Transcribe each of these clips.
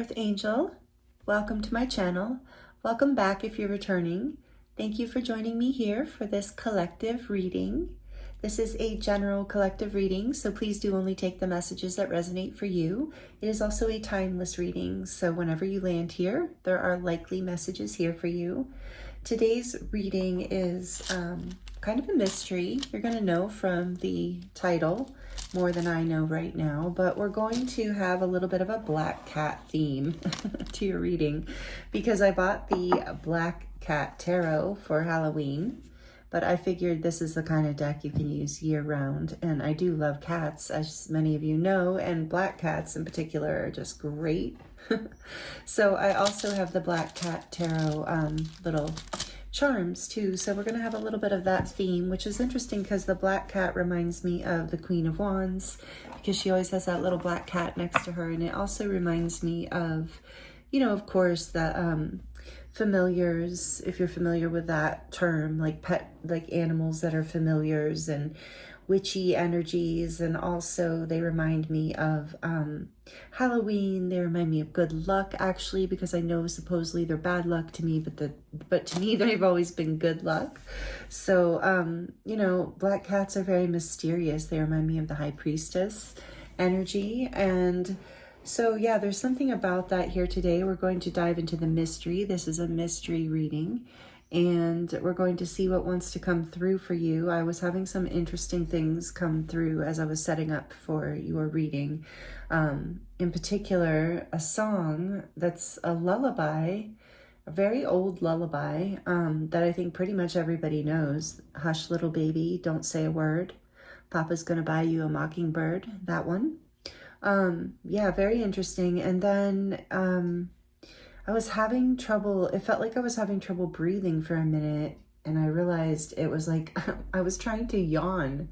Earth Angel. Welcome to my channel. Welcome back if you're returning. Thank you for joining me here for this collective reading. This is a general collective reading, so please do only take the messages that resonate for you. It is also a timeless reading, so whenever you land here, there are likely messages here for you. Today's reading is kind of a mystery. You're going to know from the title more than I know right now, but we're going to have a little bit of a black cat theme to your reading because I bought the Black Cat Tarot for Halloween, but I figured this is the kind of deck you can use year round, and I do love cats, as many of you know, and black cats in particular are just great. So I also have the Black Cat Tarot little charms too, so we're going to have a little bit of that theme, which is interesting because the black cat reminds me of the Queen of Wands because she always has that little black cat next to her, and it also reminds me of, you know, of course, the familiars, if you're familiar with that term, like pet, like animals that are familiars and witchy energies, and also they remind me of Halloween. They remind me of good luck, actually, because I know supposedly they're bad luck to me, but to me they've always been good luck. So you know, black cats are very mysterious. They remind me of the High Priestess energy, and so yeah, there's something about that here today. We're going to dive into the mystery. This is a mystery reading, and we're going to see what wants to come through for you. I was having some interesting things come through as I was setting up for your reading. In particular, a song that's a lullaby, a very old lullaby that I think pretty much everybody knows. Hush, little baby, don't say a word. Papa's gonna buy you a mockingbird. That one. Yeah, very interesting. And then I was having trouble, it felt like I was having trouble breathing for a minute, and I realized it was like I was trying to yawn.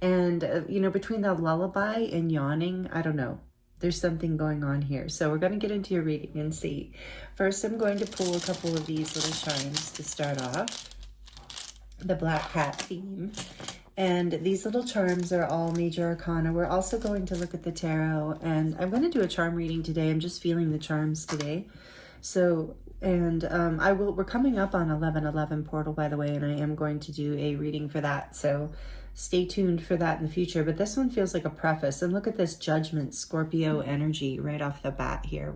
And, you know, between the lullaby and yawning, I don't know, there's something going on here. So we're going to get into your reading and see. First, I'm going to pull a couple of these little chimes to start off. The Black Cat theme. And these little charms are all major arcana. We're also going to look at the tarot, and I'm going to do a charm reading today. I'm just feeling the charms today. So, and we're coming up on 11/11 portal, by the way, and I am going to do a reading for that. So stay tuned for that in the future. But this one feels like a preface. And look at this Judgment Scorpio energy right off the bat here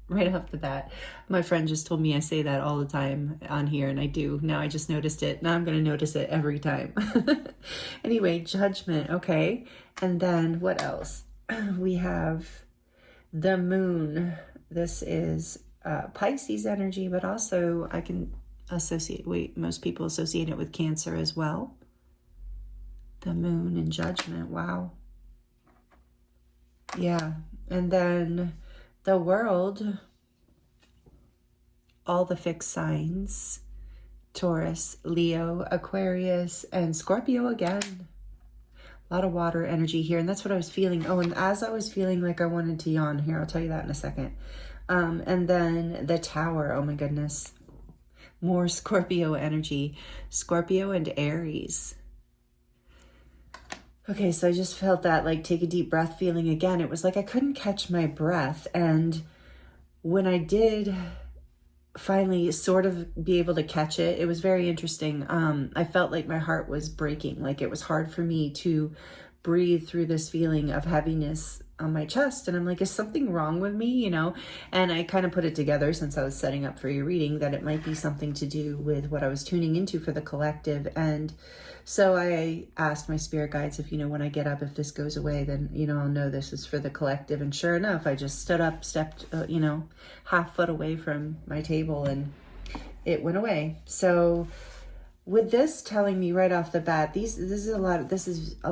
right off the bat. My friend just told me I say that all the time on here, and I do. Now I just noticed it. Now I'm going to notice it every time. Anyway, Judgment, okay. And then what else? We have the Moon. This is Pisces energy, but also I can most people associate it with Cancer as well. The Moon and Judgment, wow. Yeah, and then the World, all the fixed signs, Taurus, Leo, Aquarius, and Scorpio again. A lot of water energy here, and that's what I was feeling. Oh, and as I was feeling like I wanted to yawn here, I'll tell you that in a second. And then the Tower, oh my goodness. More Scorpio energy, Scorpio and Aries. Okay, so I just felt that, like, take a deep breath feeling again. It was like I couldn't catch my breath. And when I did finally sort of be able to catch it, it was very interesting. I felt like my heart was breaking. Like it was hard for me to breathe through this feeling of heaviness on my chest. And I'm like, is something wrong with me, you know? And I kind of put it together since I was setting up for your reading that it might be something to do with what I was tuning into for the collective. And so I asked my spirit guides if, you know, when I get up, if this goes away, then, you know, I'll know this is for the collective. And sure enough, I just stood up, stepped, you know, half foot away from my table, and it went away. So with this telling me right off the bat, this is a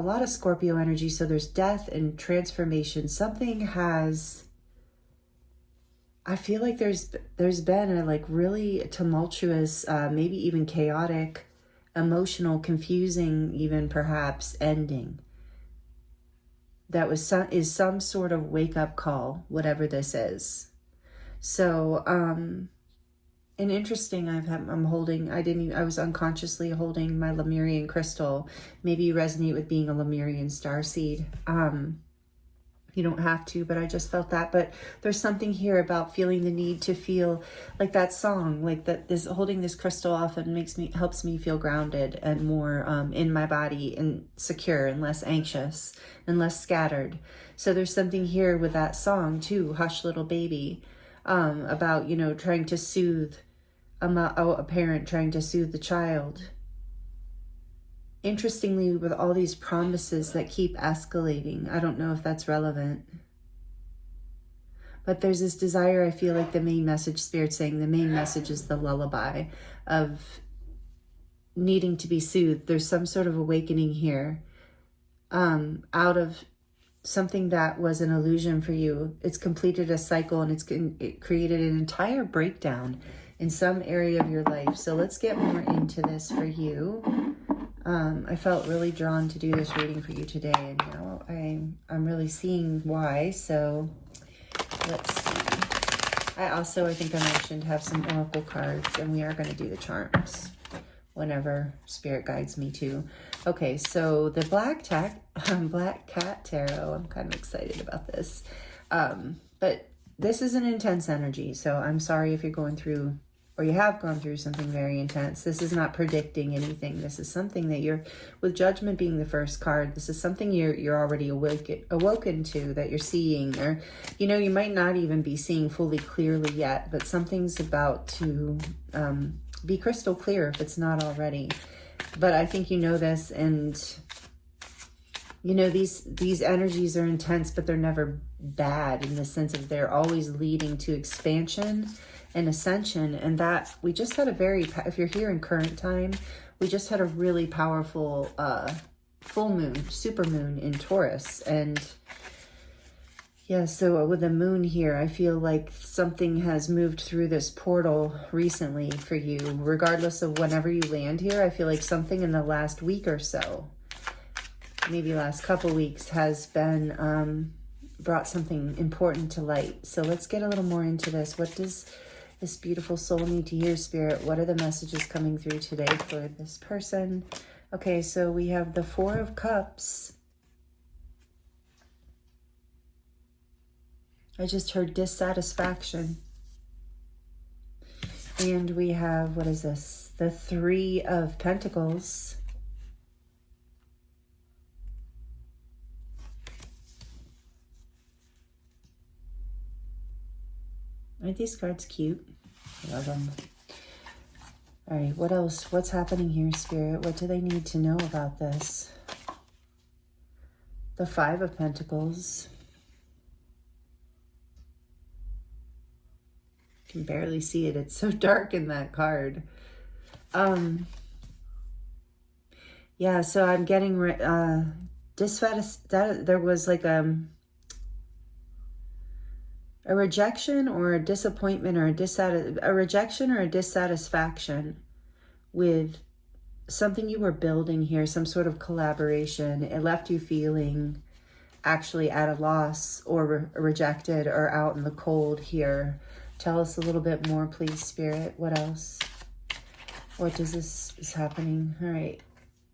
lot of Scorpio energy. So there's death and transformation. Something has, I feel like there's been a like really tumultuous, maybe even chaotic, emotional, confusing, even perhaps ending. That is some sort of wake up call, whatever this is. So, and interesting, I was unconsciously holding my Lemurian crystal. Maybe you resonate with being a Lemurian starseed. You don't have to, but I just felt that. But there's something here about feeling the need to feel like that song, like that this holding this crystal often helps me feel grounded and more in my body and secure and less anxious and less scattered. So there's something here with that song too, Hush Little Baby, about, you know, trying to soothe a parent trying to soothe the child. Interestingly, with all these promises that keep escalating, I don't know if that's relevant. But there's this desire, I feel like the main message, Spirit saying the main message is the lullaby of needing to be soothed. There's some sort of awakening here out of something that was an illusion for you. It's completed a cycle and it created an entire breakdown in some area of your life. So let's get more into this for you. I felt really drawn to do this reading for you today, and now I'm really seeing why. So let's see. I think I mentioned have some oracle cards, and we are going to do the charms whenever Spirit guides me to. Okay, so the Black Cat Tarot. I'm kind of excited about this, but this is an intense energy. So I'm sorry if you're going through, or you have gone through something very intense. This is not predicting anything. This is something that you're, with Judgment being the first card, this is something you're already awoken to, that you're seeing, or, you know, you might not even be seeing fully clearly yet, but something's about to be crystal clear if it's not already. But I think you know this, and you know, these energies are intense, but they're never bad in the sense of they're always leading to expansion and ascension. And that we just had if you're here in current time, we just had a really powerful full moon, super moon in Taurus. And yeah, so with the moon here, I feel like something has moved through this portal recently for you. Regardless of whenever you land here, I feel like something in the last week or so, maybe last couple weeks, has been brought something important to light. So let's get a little more into this. What does this beautiful soul need to hear, Spirit? What are the messages coming through today for this person? Okay, so we have the Four of Cups. I just heard dissatisfaction. And we have, what is this? The Three of Pentacles. Aren't these cards cute? I love them. All right, what else? What's happening here, Spirit? What do they need to know about this? The Five of Pentacles. You can barely see it. It's so dark in that card. Yeah, so I'm getting there was like a rejection or a disappointment or a rejection or a dissatisfaction with something you were building here, some sort of collaboration. It left you feeling actually at a loss or rejected or out in the cold here. Tell us a little bit more, please, Spirit. What else? What does this is happening? All right.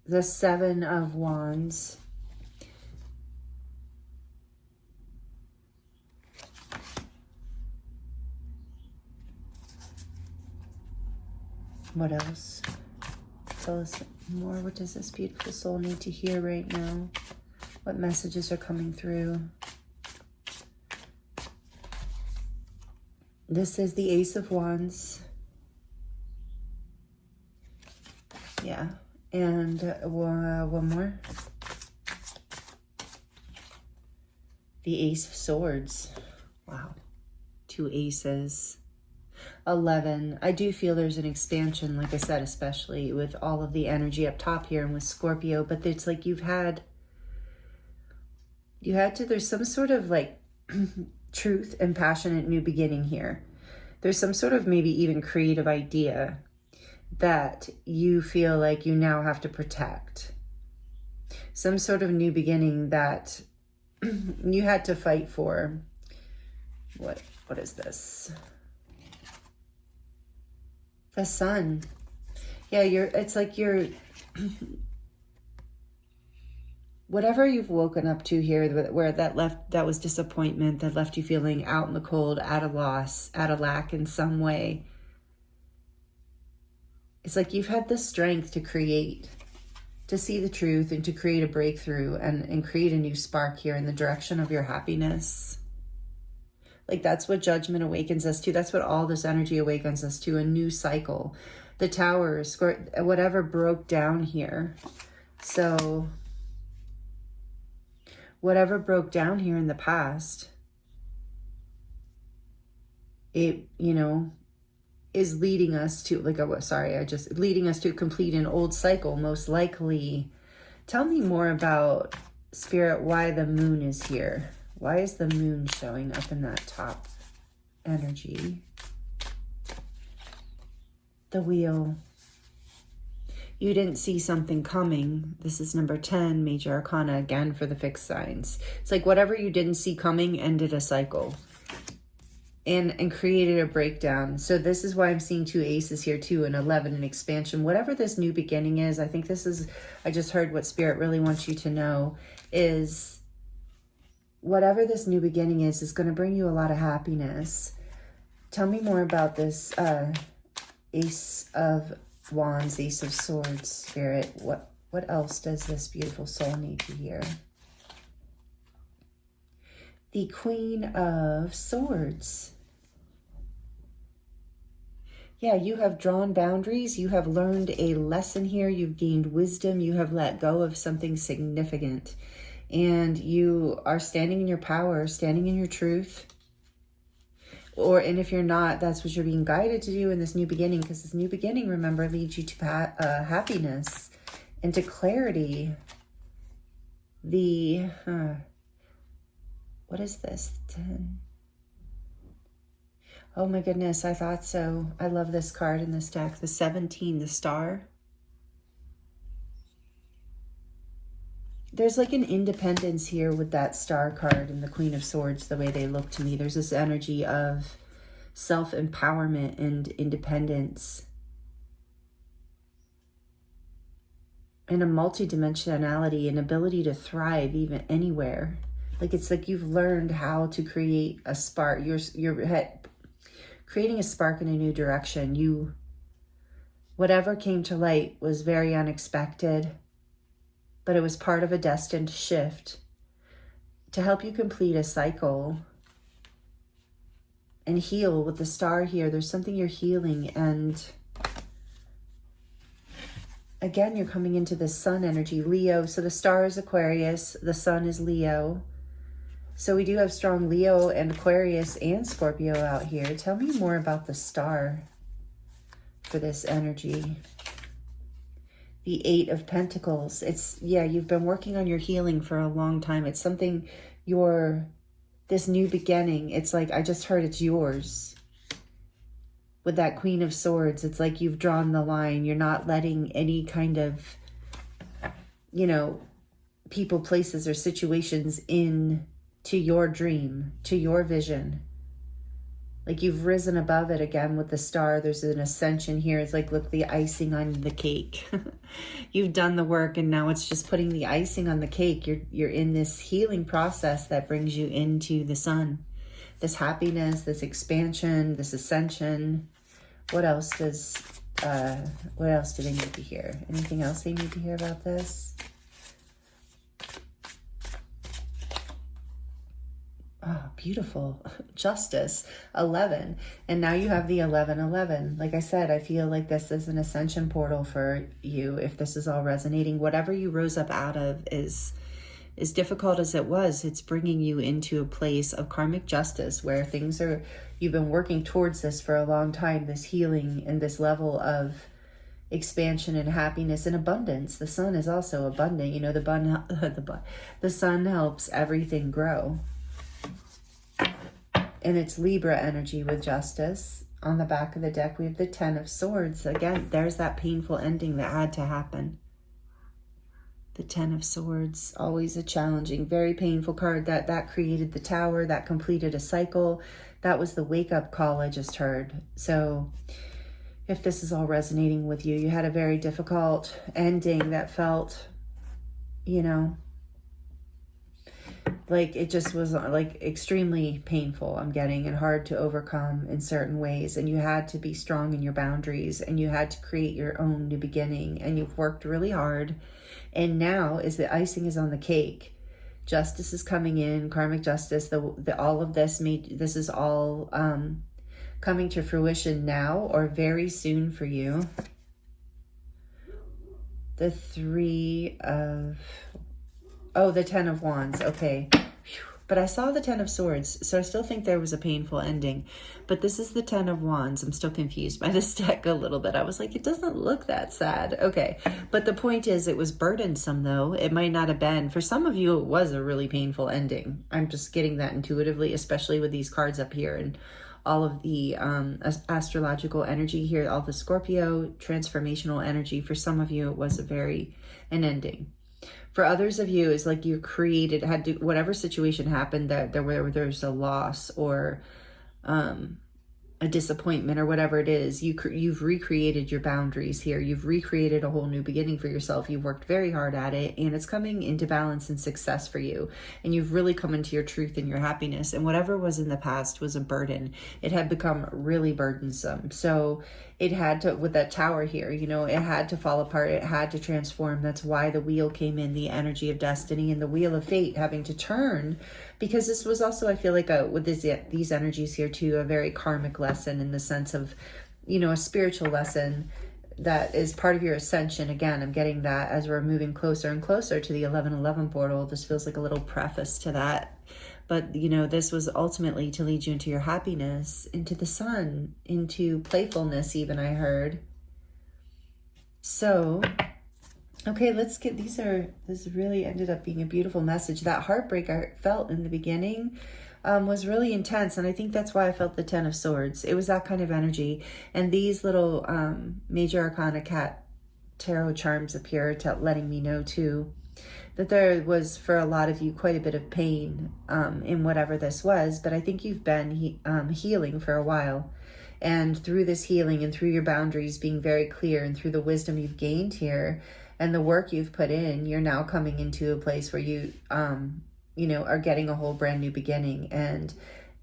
The Seven of Wands. What else? Tell us more. What does this beautiful soul need to hear right now? What messages are coming through? This is the Ace of Wands. Yeah. And one more. The Ace of Swords. Wow. Two aces. 11. I do feel there's an expansion, like I said, especially with all of the energy up top here and with Scorpio, but it's like you had to, there's some sort of like truth and passionate new beginning here. There's some sort of maybe even creative idea that you feel like you now have to protect. Some sort of new beginning that you had to fight for. What is this? The Sun. Yeah, it's like you're whatever you've woken up to here, where that was disappointment, that left you feeling out in the cold, at a loss, at a lack in some way. It's like you've had the strength to create, to see the truth, and to create a breakthrough and create a new spark here in the direction of your happiness. Like that's what judgment awakens us to. That's what all this energy awakens us to, a new cycle. The Tower, whatever broke down here. So whatever broke down here in the past, it, is leading us to, leading us to complete an old cycle, most likely. Tell me more about, Spirit, why the moon is here. Why is the moon showing up in that top energy? The Wheel. You didn't see something coming. This is number 10, Major Arcana, again for the fixed signs. It's like whatever you didn't see coming ended a cycle and created a breakdown. So this is why I'm seeing 2 aces here too, and 11, an expansion. Whatever this new beginning is, I think I just heard what Spirit really wants you to know is whatever this new beginning is going to bring you a lot of happiness. Tell me more about this Ace of Wands, Ace of Swords, Spirit. What else does this beautiful soul need to hear? The Queen of Swords. Yeah, you have drawn boundaries. You have learned a lesson here. You've gained wisdom. You have let go of something significant. And you are standing in your power, standing in your truth. And if you're not, that's what you're being guided to do in this new beginning, because this new beginning, remember, leads you to happiness and to clarity. What is this? 10. Oh my goodness, I thought so. I love this card in this deck. The 17, the Star. There's like an independence here with that Star card and the Queen of Swords, the way they look to me. There's this energy of self-empowerment and independence. And a multidimensionality, an ability to thrive even anywhere. Like it's like you've learned how to create a spark. You're creating a spark in a new direction. Whatever came to light was very unexpected, but it was part of a destined shift to help you complete a cycle and heal. With the Star here, there's something you're healing, and again, you're coming into the Sun energy, Leo. So the Star is Aquarius, the Sun is Leo. So we do have strong Leo and Aquarius and Scorpio out here. Tell me more about the Star for this energy. The 8 of Pentacles. You've been working on your healing for a long time. It's something this new beginning, it's like, I just heard it's yours. With that Queen of Swords, it's like you've drawn the line. You're not letting any kind of, people, places, or situations in to your dream, to your vision. Like you've risen above it again with the Star. There's an ascension here. It's like, look, the icing on the cake. You've done the work, and now it's just putting the icing on the cake. You're in this healing process that brings you into the Sun. This happiness, this expansion, this ascension. What else do they need to hear? Anything else they need to hear about this? Oh, beautiful. Justice, 11. And now you have the 1111. Like I said, I feel like this is an ascension portal for you. If this is all resonating, whatever you rose up out of is as difficult as it was, it's bringing you into a place of karmic justice where you've been working towards this for a long time, this healing and this level of expansion and happiness and abundance. The Sun is also abundant. The Sun helps everything grow. And it's Libra energy with justice. On the back of the deck, we have the 10 of Swords. Again, there's that painful ending that had to happen. The 10 of Swords, always a challenging, very painful card. That created the Tower, that completed a cycle. That was the wake-up call I just heard. So if this is all resonating with you, you had a very difficult ending that felt, like it just was like extremely painful, I'm getting, and hard to overcome in certain ways. And you had to be strong in your boundaries, and you had to create your own new beginning, and you've worked really hard. And now is the icing is on the cake. Justice is coming in, karmic justice. The all of this this is all coming to fruition now or very soon for you. The the 10 of Wands. Okay. But I saw the 10 of Swords, so I still think there was a painful ending. But this is the 10 of Wands. I'm still confused by this deck a little bit. I was like, it doesn't look that sad. Okay. But the point is, it was burdensome, though. It might not have been. For some of you, it was a really painful ending. I'm just getting that intuitively, especially with these cards up here and all of the astrological energy here, all the Scorpio transformational energy. For some of you, it was an ending. For others of you, it's like you created, whatever situation happened, that there's a loss or a disappointment or whatever it is, you've recreated your boundaries here. You've recreated a whole new beginning for yourself. You've worked very hard at it, and it's coming into balance and success for you. And you've really come into your truth and your happiness. And whatever was in the past was a burden. It had become really burdensome. So it had to, with that tower here, you know, it had to fall apart. It had to transform. That's why the wheel came in, the energy of destiny and the wheel of fate having to turn, because this was also, I feel like, with these energies here too, a very karmic lesson in the sense of, you know, a spiritual lesson that is part of your ascension. Again, I'm getting that as we're moving closer and closer to the 1111 portal. This feels like a little preface to that. But, you know, this was ultimately to lead you into your happiness, into the sun, into playfulness even, I heard. So, okay, let's get, this really ended up being a beautiful message. That heartbreak I felt in the beginning was really intense. And I think that's why I felt the 10 of Swords. It was that kind of energy. And these little Major Arcana Cat tarot charms appear letting me know too, that there was, for a lot of you, quite a bit of pain in whatever this was. But I think you've been healing for a while. And through this healing and through your boundaries being very clear and through the wisdom you've gained here and the work you've put in, you're now coming into a place where you, you know, are getting a whole brand new beginning and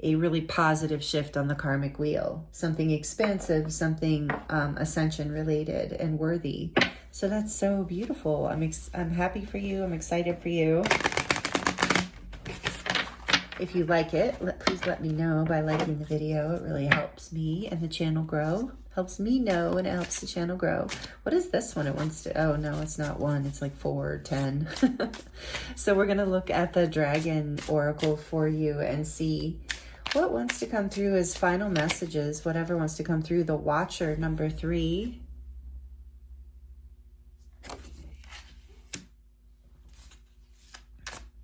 a really positive shift on the karmic wheel. Something expansive, something ascension related and worthy. So that's so beautiful. I'm happy for you. I'm excited for you. If you like it, please let me know by liking the video. It really helps me and the channel grow. Helps me know and it helps the channel grow. What is this one? It wants to, oh no, it's not 1. It's like 4 or 10. So we're going to look at the Dragon Oracle for you and see what wants to come through as final messages, whatever wants to come through. The Watcher, number 3.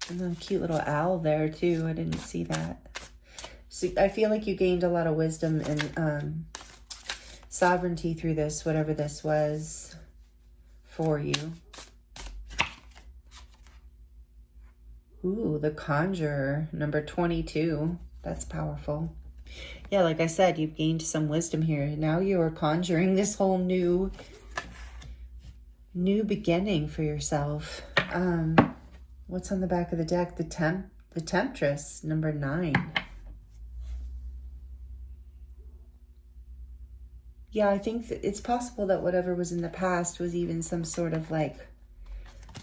And a cute little owl there too. I didn't see that. So I feel like you gained a lot of wisdom and sovereignty through this, whatever this was for you. Ooh, the Conjurer, number 22. That's powerful. Yeah, like I said, you've gained some wisdom here. Now you are conjuring this whole new beginning for yourself. What's on the back of the deck? The Temptress, number 9. Yeah, I think that it's possible that whatever was in the past was even some sort of like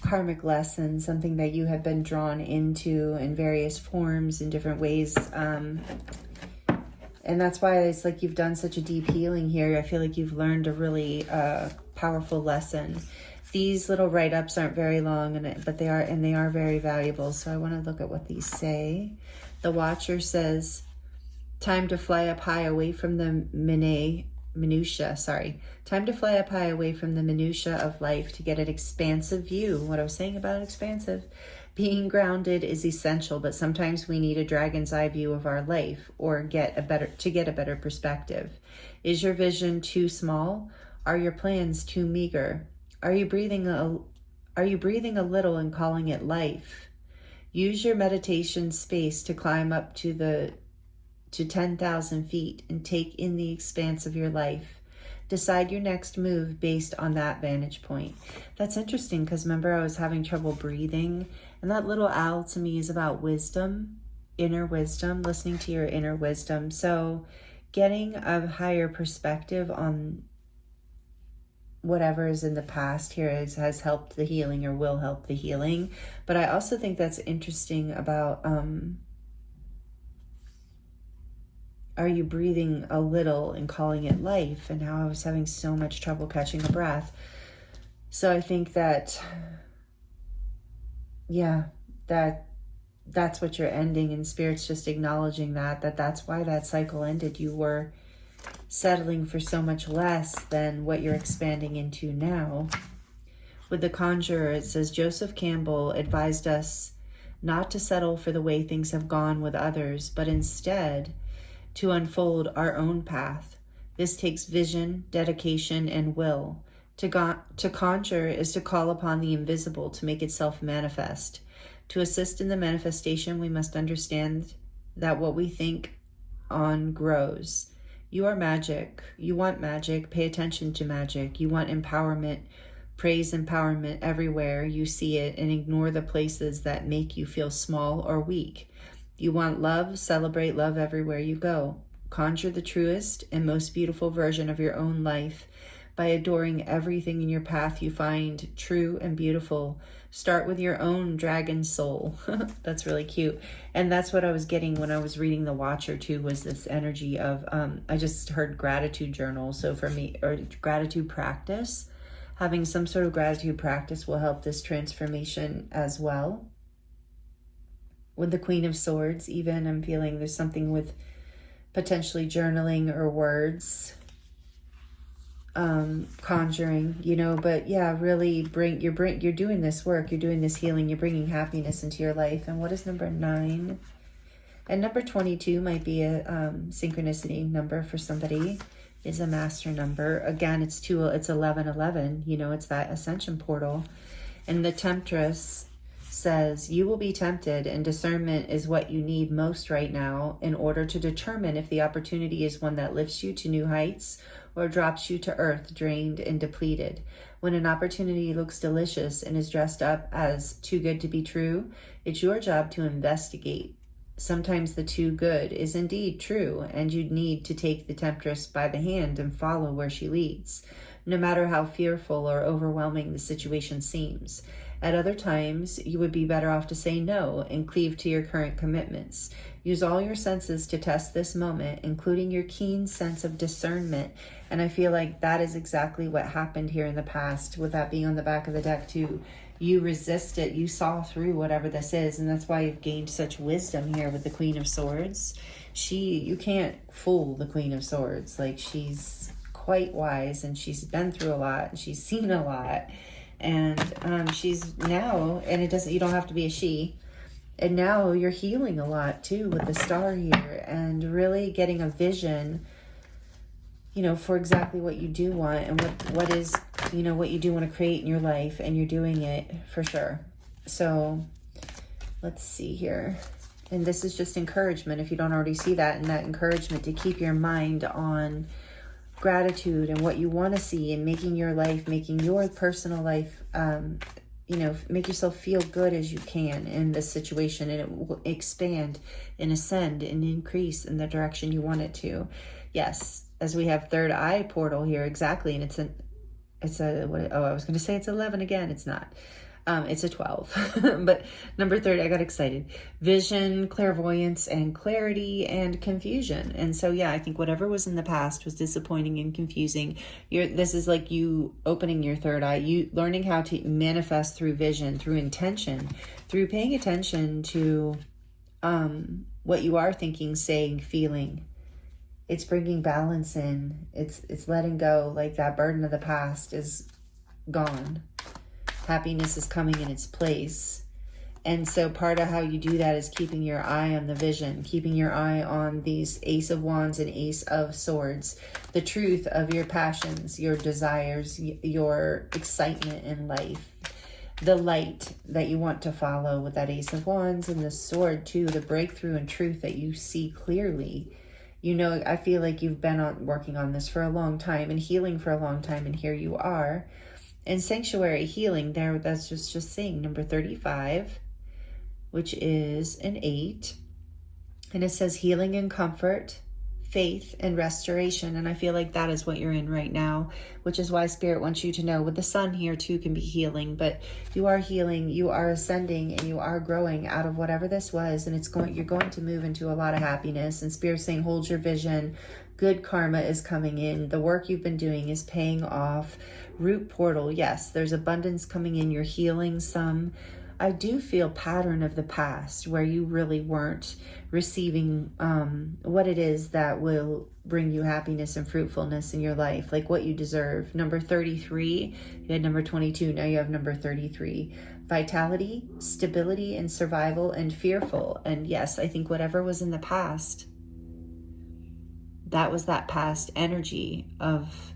karmic lesson, something that you have been drawn into in various forms, in different ways. And that's why it's like you've done such a deep healing here. I feel like you've learned a really powerful lesson. These little write-ups aren't very long, but they are very valuable. So I want to look at what these say. The Watcher says, time to fly up high away from the minutia. Time to fly up high away from the minutia of life to get an expansive view. What I was saying about expansive. Being grounded is essential, but sometimes we need a dragon's eye view of our life or get a better perspective. Is your vision too small? Are your plans too meager? Are you breathing a little and calling it life? Use your meditation space to climb up to 10,000 feet and take in the expanse of your life. Decide your next move based on that vantage point. That's interesting because remember I was having trouble breathing, and that little owl to me is about wisdom, inner wisdom, listening to your inner wisdom. So getting a higher perspective on whatever is in the past here has helped the healing or will help the healing. But I also think that's interesting about are you breathing a little and calling it life, and how I was having so much trouble catching a breath. So I think that, yeah, that's what you're ending, and Spirit's just acknowledging that's why that cycle ended. You were settling for so much less than what you're expanding into now. With the Conjurer, it says, Joseph Campbell advised us not to settle for the way things have gone with others, but instead to unfold our own path. This takes vision, dedication, and will. To conjure is to call upon the invisible to make itself manifest. To assist in the manifestation, we must understand that what we think on grows. You are magic. You want magic. Pay attention to magic. You want empowerment. Praise empowerment everywhere you see it, and ignore the places that make you feel small or weak. You want love. Celebrate love everywhere you go. Conjure the truest and most beautiful version of your own life by adoring everything in your path you find true and beautiful. Start with your own dragon soul. That's really cute. And that's what I was getting when I was reading The Watcher too, was this energy of, I just heard gratitude journal. So for me, or gratitude practice, having some sort of gratitude practice will help this transformation as well. With the Queen of Swords, even, I'm feeling there's something with potentially journaling or words, conjuring, but yeah, really you're doing this work, you're doing this healing, you're bringing happiness into your life. And what is number 9? And number 22 might be a synchronicity number for somebody, is a master number. Again, it's 1111, it's that ascension portal. And the Temptress says, you will be tempted, and discernment is what you need most right now in order to determine if the opportunity is one that lifts you to new heights or drops you to earth, drained and depleted. When an opportunity looks delicious and is dressed up as too good to be true, it's your job to investigate. Sometimes the too good is indeed true, and you need to take the Temptress by the hand and follow where she leads, no matter how fearful or overwhelming the situation seems. At other times, you would be better off to say no and cleave to your current commitments. Use all your senses to test this moment, including your keen sense of discernment. And I feel like that is exactly what happened here in the past, with that being on the back of the deck too. You resisted, you saw through whatever this is, and that's why you've gained such wisdom here with the Queen of Swords. You can't fool the Queen of Swords. Like, she's quite wise, and she's been through a lot, and she's seen a lot. And she's now, and you don't have to be a she, and now you're healing a lot too with the Star here, and really getting a vision, for exactly what you do want, and what is, what you do want to create in your life, and you're doing it for sure. So let's see here. And this is just encouragement, if you don't already see that, and that encouragement to keep your mind on gratitude and what you want to see, and making your personal life, make yourself feel good as you can in this situation, and it will expand and ascend and increase in the direction you want it to. Yes, as we have third eye portal here, exactly. And I was going to say it's 11 again. It's not. It's a 12, but number 30, I got excited. Vision, clairvoyance, and clarity, and confusion. And so, yeah, I think whatever was in the past was disappointing and confusing. This is like you opening your third eye, you learning how to manifest through vision, through intention, through paying attention to what you are thinking, saying, feeling. It's bringing balance in. It's letting go, like that burden of the past is gone. Happiness is coming in its place. And so part of how you do that is keeping your eye on the vision, keeping your eye on these Ace of Wands and Ace of Swords, the truth of your passions, your desires, your excitement in life, the light that you want to follow with that Ace of Wands, and the sword too, the breakthrough and truth that you see clearly You know, I feel like you've been working on this for a long time and healing for a long time, and here you are. And sanctuary healing there, that's just saying number 35, which is an 8. And it says healing and comfort, faith and restoration. And I feel like that is what you're in right now, which is why Spirit wants you to know with the sun here too can be healing, but you are healing, you are ascending, and you are growing out of whatever this was. And you're going to move into a lot of happiness. And Spirit's saying, hold your vision. Good karma is coming in. The work you've been doing is paying off. Root portal. Yes, there's abundance coming in. You're healing some. I do feel pattern of the past where you really weren't receiving what it is that will bring you happiness and fruitfulness in your life, like what you deserve. Number 33, you had number 22, now you have number 33. Vitality, stability, and survival, and fearful. And yes, I think whatever was in the past, that was that past energy of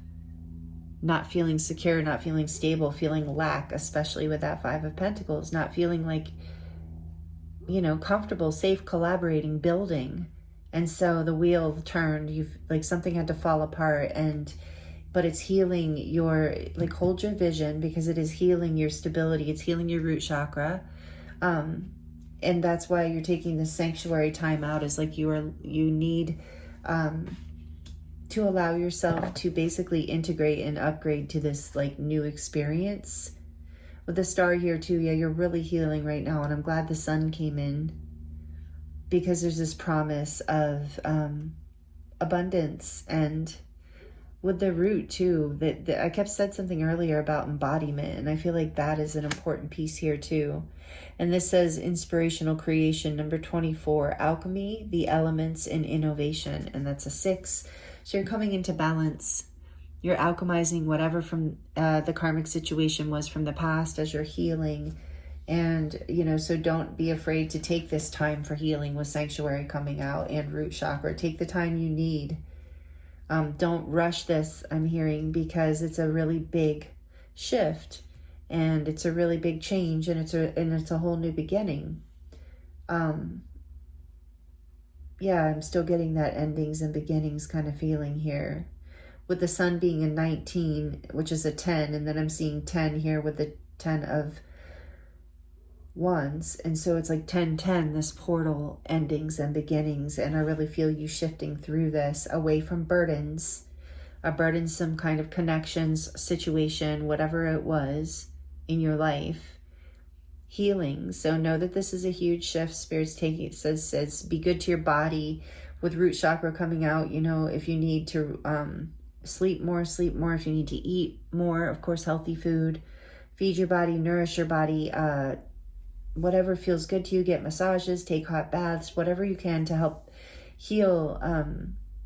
not feeling secure, not feeling stable, feeling lack, especially with that 5 of Pentacles, not feeling like, you know, comfortable, safe, collaborating, building. And so the wheel turned, you've like something had to fall apart, but it's healing your, like, hold your vision, because it is healing your stability. It's healing your root chakra. And that's why you're taking this sanctuary time out, is like you need, to allow yourself to basically integrate and upgrade to this like new experience. With the star here too, yeah, you're really healing right now, and I'm glad the sun came in, because there's this promise of abundance. And with the root too, that I said something earlier about embodiment, and I feel like that is an important piece here too. And this says inspirational creation, number 24, alchemy, the elements, and innovation, and that's a 6. So you're coming into balance. You're alchemizing whatever from the karmic situation was from the past as you're healing. And, you know, so don't be afraid to take this time for healing with sanctuary coming out and root chakra. Take the time you need. Don't rush this, I'm hearing, because it's a really big shift, and it's a really big change, and it's a whole new beginning. Yeah, I'm still getting that endings and beginnings kind of feeling here. With the sun being a 19, which is a 10, and then I'm seeing 10 here with the 10 of Wands. And so it's like 10-10, this portal, endings and beginnings. And I really feel you shifting through this away from burdens, a burdensome kind of connections, situation, whatever it was in your life. Healing. So know that this is a huge shift. Spirit's taking it, says be good to your body. With root chakra coming out, you know, if you need to sleep more. If you need to eat more, of course, healthy food. Feed your body, nourish your body. Whatever feels good to you, get massages, take hot baths, whatever you can to help heal,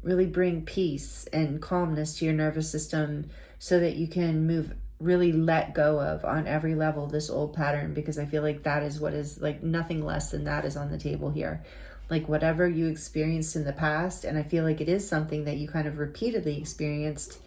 really bring peace and calmness to your nervous system, so that you can really let go of on every level this old pattern, because I feel like that is what is, like, nothing less than that is on the table here. Like whatever you experienced in the past, and I feel like it is something that you kind of repeatedly experienced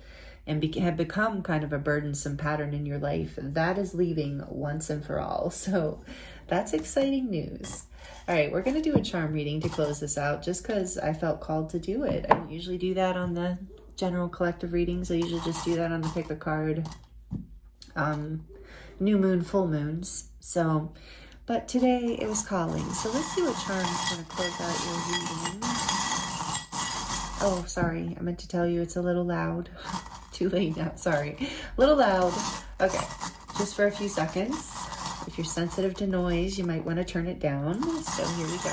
and have become kind of a burdensome pattern in your life, that is leaving once and for all. So that's exciting news. All right, we're going to do a charm reading to close this out, just because I felt called to do it. I don't usually do that on the general collective readings. I usually just do that on the pick a card, new moon, full moons. So, but today it was calling. So let's see what charm's going to close out your reading. Oh, sorry. I meant to tell you it's a little loud. Too late now. Sorry. A little loud. Okay. Just for a few seconds. If you're sensitive to noise, you might want to turn it down. So here we go.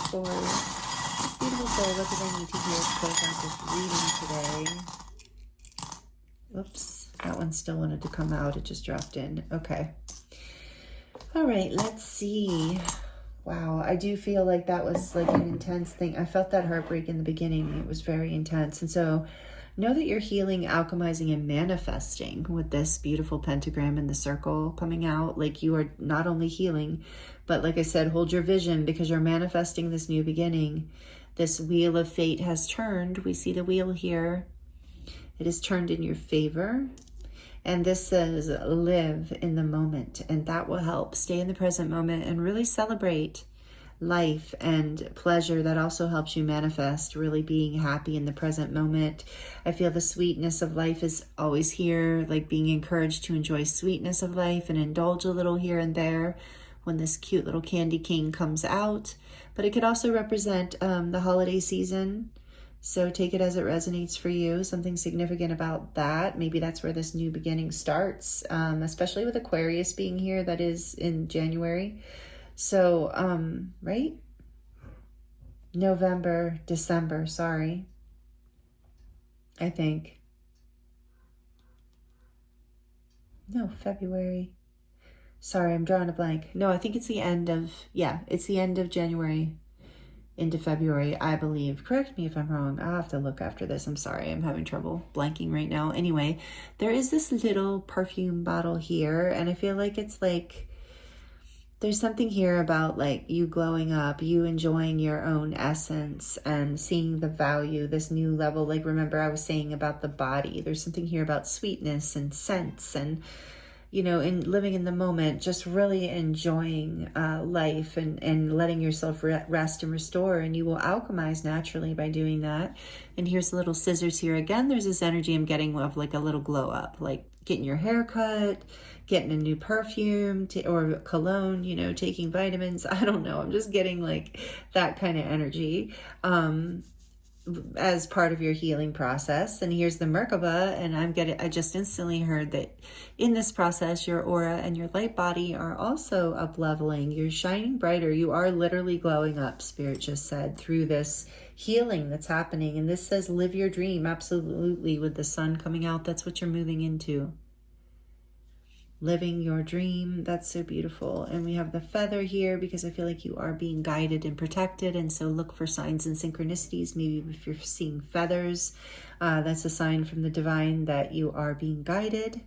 For this beautiful soul, what did I need to hear to close out this reading today? Oops. That one still wanted to come out. It just dropped in. Okay. All right. Let's see. Wow. I do feel like that was like an intense thing. I felt that heartbreak in the beginning. It was very intense. And so know that you're healing, alchemizing, and manifesting with this beautiful pentagram and the circle coming out. Like you are not only healing, but like I said, hold your vision, because you're manifesting this new beginning. This wheel of fate has turned. We see the wheel here. It is turned in your favor. And this says live in the moment, and that will help. Stay in the present moment and really celebrate life and pleasure that also helps you manifest really being happy in the present moment. I feel the sweetness of life is always here, like being encouraged to enjoy sweetness of life and indulge a little here and there when this cute little candy cane comes out. But it could also represent the holiday season. So take it as it resonates for you, something significant about that. Maybe that's where this new beginning starts, especially with Aquarius being here, that is in January. So, right? November, December, sorry. I think. No, February. Sorry, I'm drawing a blank. No, I think it's the end of, it's the end of January into February, I believe. Correct me if I'm wrong. I'll have to look after this. I'm sorry. I'm having trouble blanking right now. Anyway, there is this little perfume bottle here, and I feel like it's like, there's something here about like you glowing up, you enjoying your own essence and seeing the value, this new level. Like, remember I was saying about the body. There's something here about sweetness and scents and, you know, in living in the moment, just really enjoying life and letting yourself rest and restore. And you will alchemize naturally by doing that. And here's the little scissors here. Again, there's this energy I'm getting of like a little glow up, like getting your hair cut, getting a new perfume or cologne, you know, taking vitamins. I don't know. I'm just getting like that kind of energy. As part of your healing process. And here's the Merkaba, and I just instantly heard that in this process, your aura and your light body are also up leveling. You're shining brighter. You are literally glowing up, Spirit just said, through this healing that's happening. And this says, live your dream. Absolutely. With the sun coming out, that's what you're moving into. Living your dream. That's so beautiful. And we have the feather here because I feel like you are being guided and protected. And so look for signs and synchronicities. Maybe if you're seeing feathers, that's a sign from the divine that you are being guided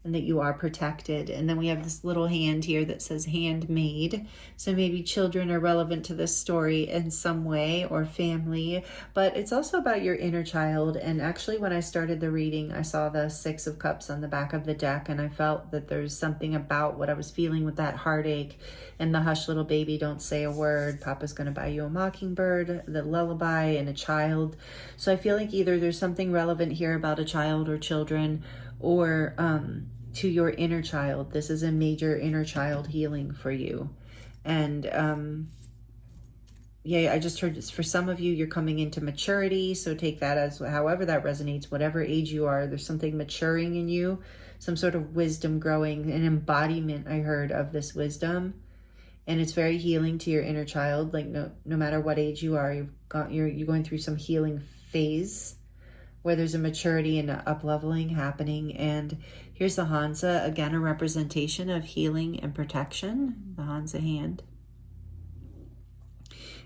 and that you are protected. And then we have this little hand here that says handmade. So maybe children are relevant to this story in some way, or family, but it's also about your inner child. And actually when I started the reading, I saw the 6 of Cups on the back of the deck, and I felt that there's something about what I was feeling with that heartache and the hush little baby, don't say a word, Papa's going to buy you a mockingbird, the lullaby, and a child. So I feel like either there's something relevant here about a child or children, or to your inner child. This is a major inner child healing for you. And I just heard this. For some of you, you're coming into maturity. So take that as however that resonates, whatever age you are, there's something maturing in you, some sort of wisdom growing, an embodiment I heard of this wisdom. And it's very healing to your inner child. Like no matter what age you are, you're going through some healing phase where there's a maturity and an up-leveling happening. And here's the Hansa, again, a representation of healing and protection, the Hansa hand.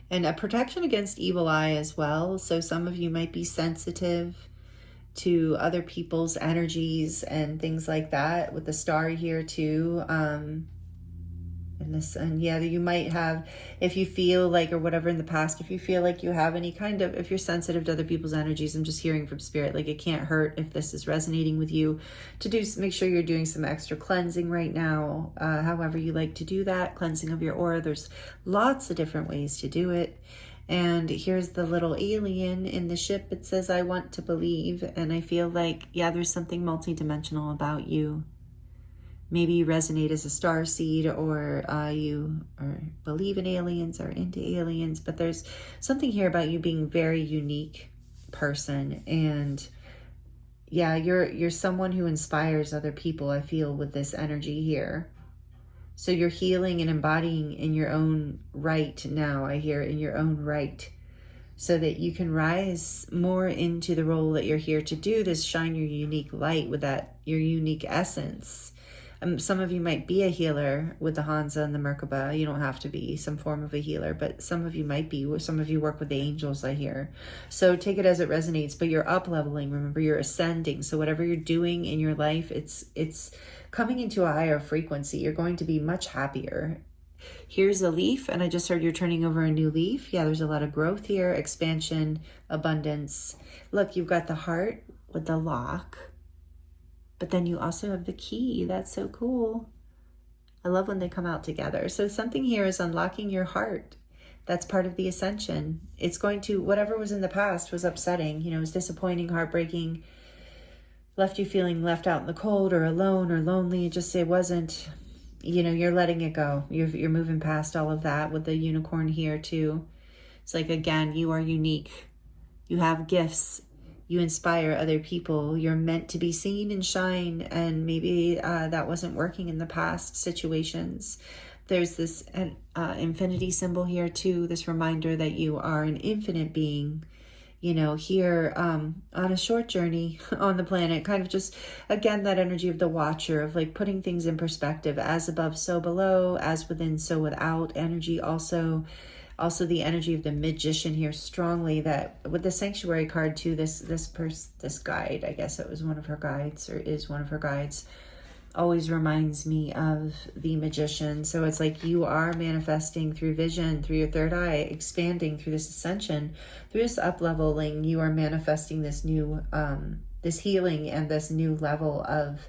And a protection against evil eye as well. So some of you might be sensitive to other people's energies and things like that, with the star here too. And you might have, if you feel like, or whatever in the past, if you feel like you have any kind of, if you're sensitive to other people's energies, I'm just hearing from Spirit, like it can't hurt if this is resonating with you to make sure you're doing some extra cleansing right now. However you like to do that, cleansing of your aura, there's lots of different ways to do it. And here's the little alien in the ship. It says, I want to believe. And I feel like, there's something multidimensional about you. Maybe you resonate as a starseed, or you believe in aliens or into aliens, but there's something here about you being a very unique person. And you're someone who inspires other people, I feel, with this energy here. So you're healing and embodying in your own right now, I hear, in your own right, so that you can rise more into the role that you're here to do, this shine your unique light with that, your unique essence. Some of you might be a healer with the Hansa and the Merkaba. You don't have to be some form of a healer, but some of you might be. Some of you work with the angels, I hear. So take it as it resonates, but you're up leveling. Remember, you're ascending. So whatever you're doing in your life, it's coming into a higher frequency. You're going to be much happier. Here's a leaf, and I just heard you're turning over a new leaf. There's a lot of growth here, expansion, abundance. Look, you've got the heart with the lock. But then you also have the key. That's so cool. I love when they come out together. So something here is unlocking your heart. That's part of the ascension. It's going to, whatever was in the past was upsetting, it was disappointing, heartbreaking, left you feeling left out in the cold or alone or lonely. It wasn't, you're letting it go. You're moving past all of that with the unicorn here too. It's like, again, you are unique. You have gifts. You inspire other people. You're meant to be seen and shine. And maybe that wasn't working in the past situations. There's this infinity symbol here too. This reminder that you are an infinite being, here on a short journey on the planet. Kind of just, again, that energy of the watcher, of like putting things in perspective, as above, so below, as within, so without energy. Also the energy of the magician here strongly, that with the sanctuary card too, this guide, I guess it was one of her guides, or is one of her guides, always reminds me of the magician. So it's like you are manifesting through vision, through your third eye, expanding through this ascension, through this up-leveling. You are manifesting this new, this healing and this new level of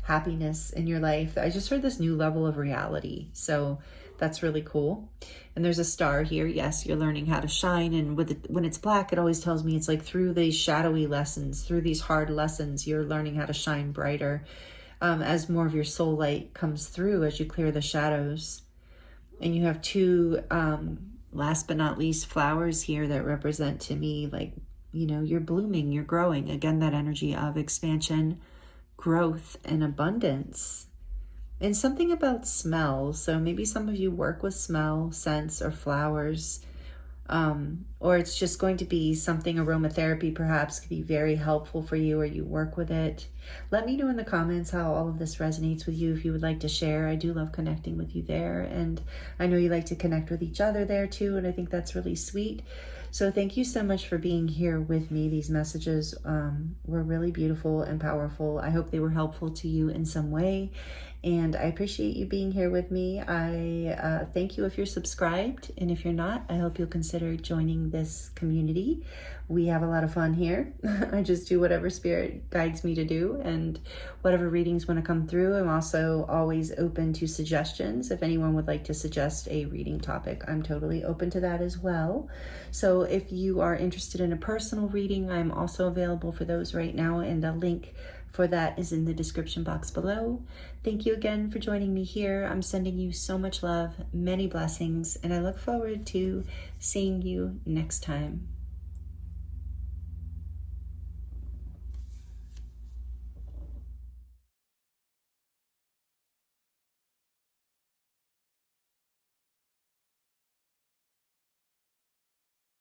happiness in your life. I just heard this new level of reality. So that's really cool. And there's a star here. Yes, you're learning how to shine. And when it's black, it always tells me it's like through these shadowy lessons, through these hard lessons, you're learning how to shine brighter. As more of your soul light comes through, as you clear the shadows. And you have two, last but not least, flowers here that represent to me, like, you're blooming, you're growing. Again, that energy of expansion, growth, and abundance. And something about smell. So maybe some of you work with smell, scents, or flowers. Or it's just going to be something, aromatherapy perhaps could be very helpful for you, or you work with it. Let me know in the comments how all of this resonates with you, if you would like to share. I do love connecting with you there, and I know you like to connect with each other there too, and I think that's really sweet. So thank you so much for being here with me. These messages were really beautiful and powerful. I hope they were helpful to you in some way, and I appreciate you being here with me. I thank you if you're subscribed, and if you're not, I hope you'll consider joining this community. We have a lot of fun here. I just do whatever spirit guides me to do, and whatever readings want to come through. I'm also always open to suggestions. If anyone would like to suggest a reading topic, I'm totally open to that as well. So if you are interested in a personal reading, I'm also available for those right now, and a link for that is in the description box below. Thank you again for joining me here. I'm sending you so much love, many blessings, and I look forward to seeing you next time.